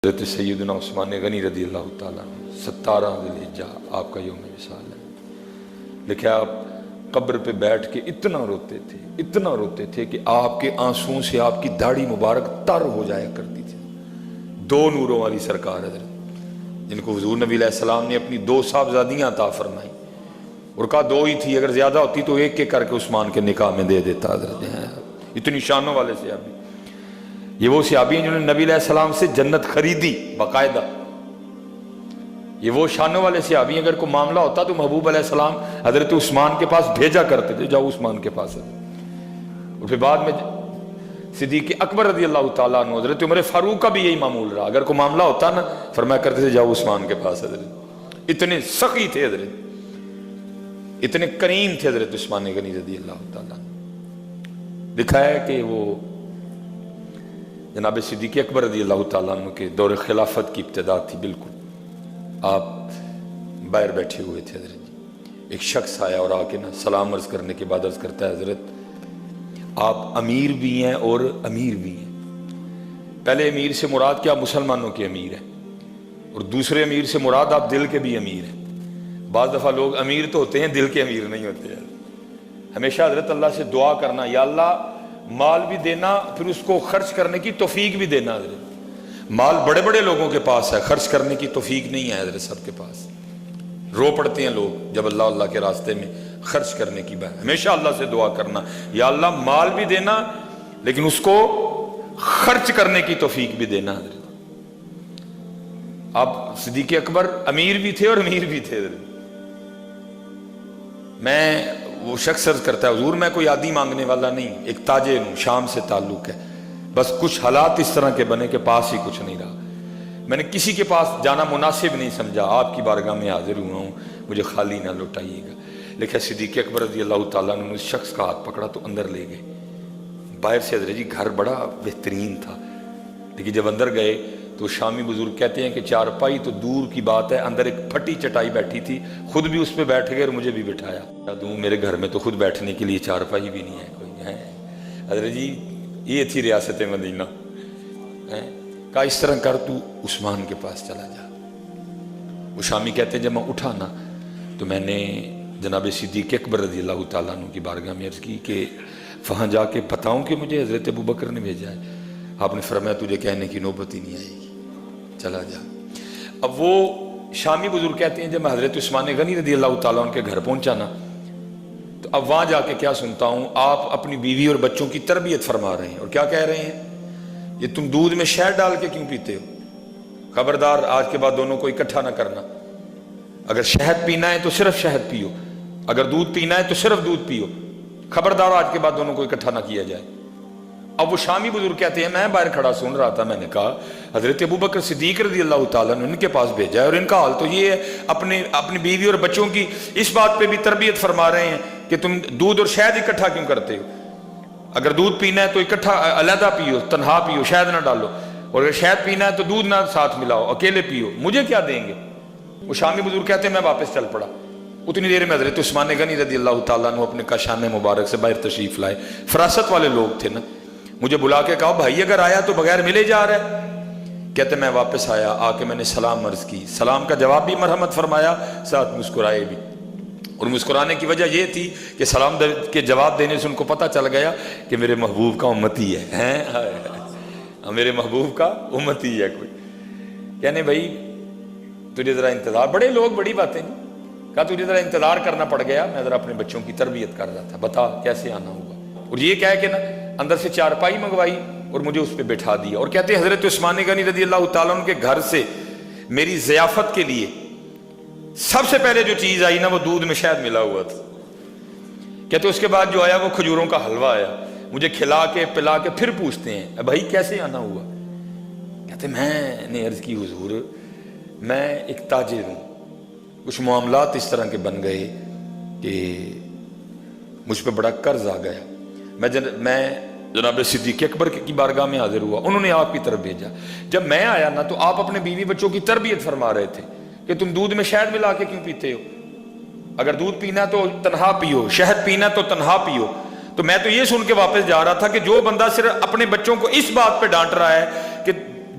حضرت سیدنا عثمان غنی رضی اللہ تعالیٰ 17 ذوالحجہ آپ کا یوم وصال ہے۔ دیکھیں آپ قبر پہ بیٹھ کے اتنا روتے تھے کہ آپ کے آنسوں سے آپ کی داڑھی مبارک تر ہو جایا کرتی تھی۔ 2 نوروں والی سرکار حضرت جن کو حضور نبی علیہ السلام نے اپنی 2 صاحبزادیاں عطا فرمائی اور کہا 2 ہی تھی، اگر زیادہ ہوتی تو 1 کر کے عثمان کے نکاح میں دے دیتا حضرت۔ اتنی شانوں والے صحابی، یہ وہ صحابی ہیں جنہوں نے نبی علیہ السلام سے جنت خریدی باقاعدہ۔ یہ وہ شانوں والے صحابی ہیں، اگر کوئی معاملہ ہوتا تو محبوب علیہ السلام حضرت عثمان کے پاس بھیجا کرتے تھے، جاؤ عثمان کے پاس ہے۔ اور پھر بعد میں صدیق اکبر رضی اللہ تعالیٰ عنہ، حضرت عمر فاروق کا بھی یہی معمول رہا، اگر کوئی معاملہ ہوتا نا فرمایا کرتے تھے جاؤ عثمان کے پاس حضرت۔ اتنے سخی تھے حضرت، اتنے کریم تھے حضرت عثمان غنی رضی اللہ تعالیٰ عنہ۔ دکھایا کہ وہ جناب صدیق اکبر رضی اللہ تعالیٰ عنہ کے دور خلافت کی ابتدا تھی، بالکل آپ باہر بیٹھے ہوئے تھے حضرت۔ ایک شخص آیا اور آ کے نا سلام عرض کرنے کے بعد عرض کرتا ہے حضرت آپ امیر بھی ہیں اور امیر بھی ہیں۔ پہلے امیر سے مراد کیا مسلمانوں کے امیر ہیں، اور دوسرے امیر سے مراد آپ دل کے بھی امیر ہیں۔ بعض دفعہ لوگ امیر تو ہوتے ہیں، دل کے امیر نہیں ہوتے ہیں۔ ہمیشہ حضرت اللہ سے دعا کرنا، یا اللہ مال بھی دینا، پھر اس کو خرچ کرنے کی توفیق بھی دینا حضرت۔ مال بڑے بڑے لوگوں کے پاس ہے، خرچ کرنے کی توفیق نہیں ہے حضرت سب کے پاس۔ رو پڑتے ہیں لوگ جب اللہ کے راستے میں خرچ کرنے کی بات۔ ہمیشہ اللہ سے دعا کرنا، یا اللہ مال بھی دینا لیکن اس کو خرچ کرنے کی توفیق بھی دینا حضرت۔ آپ صدیق اکبر امیر بھی تھے اور امیر بھی تھے حضرت۔ میں وہ شخص عرض کرتا ہے حضور میں کوئی عادی مانگنے والا نہیں، ایک تاجر ہوں، شام سے تعلق ہے، بس کچھ حالات اس طرح کے بنے کہ پاس ہی کچھ نہیں رہا، میں نے کسی کے پاس جانا مناسب نہیں سمجھا، آپ کی بارگاہ میں حاضر ہوا ہوں، مجھے خالی نہ لوٹائیے گا۔ لیکن صدیق اکبر رضی اللہ تعالیٰ نے اس شخص کا ہاتھ پکڑا تو اندر لے گئے۔ باہر سے حضرت جی گھر بڑا بہترین تھا، لیکن جب اندر گئے تو شامی بزرگ کہتے ہیں کہ چارپائی تو دور کی بات ہے، اندر ایک پھٹی چٹائی بیٹھی تھی، خود بھی اس پہ بیٹھ گئے اور مجھے بھی بٹھایا۔ دوں میرے گھر میں تو خود بیٹھنے کے لیے چارپائی بھی نہیں ہے کوئی ہے۔ حضرت جی یہ تھی ریاست مدینہ۔ کہا اس طرح کر تو عثمان کے پاس چلا جا۔ وہ شامی کہتے ہیں جب میں اٹھا نا تو میں نے جناب صدیق اکبر رضی اللہ تعالیٰ عنہ کی بارگاہ میں عرض کی کہ وہاں جا کے بتاؤں کہ مجھے حضرت ابوبکر نے بھیجا ہے۔ آپ نے فرمایا تجھے کہنے کی نوبت ہی نہیں آئے گی، چلا جا۔ اب وہ شامی بزرگ کہتے ہیں جب میں حضرت عثمان غنی رضی اللہ تعالیٰ عنہ کے گھر پہنچا نا تو اب وہاں جا کے کیا سنتا ہوں، آپ اپنی بیوی اور بچوں کی تربیت فرما رہے ہیں، اور کیا کہہ رہے ہیں، یہ تم دودھ میں شہد ڈال کے کیوں پیتے ہو؟ خبردار آج کے بعد دونوں کو اکٹھا نہ کرنا، اگر شہد پینا ہے تو صرف شہد پیو، اگر دودھ پینا ہے تو صرف دودھ پیو، خبردار آج کے بعد دونوں کو اکٹھا نہ کیا جائے۔ اب وہ شامی بزرگ کہتے ہیں میں باہر کھڑا سن رہا تھا، میں نے کہا حضرت ابوبکر صدیق رضی اللہ تعالیٰ نے ان کے پاس بھیجا ہے، اور ان کا حال تو یہ ہے اپنی بیوی اور بچوں کی اس بات پہ بھی تربیت فرما رہے ہیں کہ تم دودھ اور شہد اکٹھا کیوں کرتے ہو؟ اگر دودھ پینا ہے تو اکٹھا علیحدہ پیو، تنہا پیو، شہد نہ ڈالو، اور اگر شہد پینا ہے تو دودھ نہ ساتھ ملاؤ، اکیلے پیو، مجھے کیا دیں گے؟ وہ شامی بزرگ کہتے ہیں میں واپس چل پڑا۔ اتنی دیر میں حضرت عثمان غنی رضی اللہ تعالیٰ عنہ اپنے کاشان مبارک سے باہر تشریف لائے۔ فراست والے لوگ تھے نا، مجھے بلا کے کہا بھائی اگر آیا تو بغیر ملے جا رہا ہے؟ کہتے میں واپس آیا، آ کے میں نے سلام عرض کی، سلام کا جواب بھی مرحمت فرمایا، ساتھ مسکرائے بھی۔ اور مسکرانے کی وجہ یہ تھی کہ سلام کے جواب دینے سے ان کو پتہ چل گیا کہ میرے محبوب کا امتی ہے، میرے محبوب کا امتی ہے کوئی۔ کہنے بھائی تجھے ذرا انتظار، بڑے لوگ بڑی باتیں نہیں، کہا تجھے ذرا انتظار کرنا پڑ گیا، میں ذرا اپنے بچوں کی تربیت کر رہا تھا، بتا کیسے آنا ہوا۔ اور یہ کہہ کے نا اندر سے چارپائی منگوائی اور مجھے اس پہ بٹھا دیا، اور کہتے ہیں حضرت عثمان غنی رضی اللہ تعالیٰ عنہ کے گھر سے میری ضیافت کے لیے سب سے پہلے جو چیز آئی نا وہ دودھ میں شہد ملا ہوا تھا۔ کہتے اس کے بعد جو آیا وہ کھجوروں کا حلوہ آیا، مجھے کھلا کے پلا کے پھر پوچھتے ہیں بھائی کیسے آنا ہوا؟ کہتے میں نے عرض کی حضور میں ایک تاجر ہوں، کچھ معاملات اس طرح کے بن گئے کہ مجھ پہ بڑا قرض آ گیا، میں جناب صدیق اکبر کی بارگاہ میں حاضر ہوا، انہوں نے آپ کی طرف بھیجا۔ جب میں آیا نا تو آپ اپنے بیوی بچوں کی تربیت فرما رہے تھے کہ تم دودھ میں شہد ملا کے کیوں پیتے ہو؟ اگر دودھ پینا تو تنہا پیو، شہد پینا تو تنہا پیو۔ تو میں تو یہ سن کے واپس جا رہا تھا کہ جو بندہ صرف اپنے بچوں کو اس بات پہ ڈانٹ رہا ہے کہ